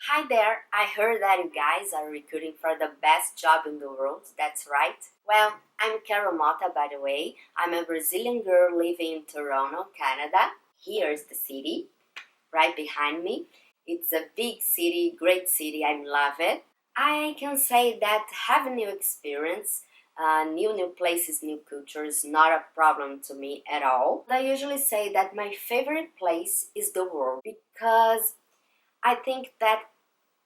Hi there, I heard that you guys are recruiting for the best job in the world, that's right. Well, I'm Carol Mota, by the way. I'm a Brazilian girl living in Toronto, Canada. Here's the city, right behind me. It's a big city, great city, I love it. I can say that having new experience, new places, new cultures, not a problem to me at all. I usually say that my favorite place is the world because I think that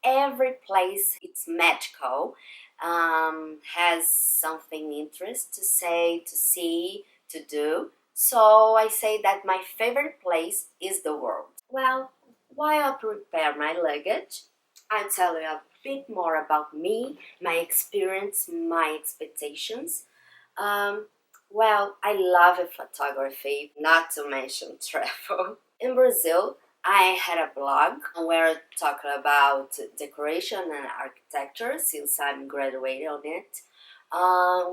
every place it's magical, has something interest to say, to see, to do. So I say that my favorite place is the world. Well, while I prepare my luggage, I'll tell you a bit more about me, my experience, my expectations. um, well, I love photography, not to mention travel. In Brazil, I had a blog where I talk about decoration and architecture since I'm graduated on it.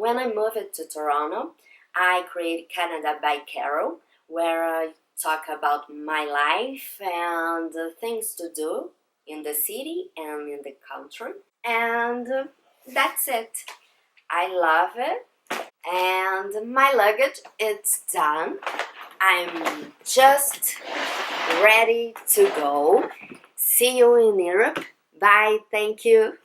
When I moved to Toronto, I created Canada by Carol, where I talk about my life and things to do in the city and in the country. And that's it. I love it, and my luggage it's done. I'm just ready to go. See you in Europe. Bye. Thank you.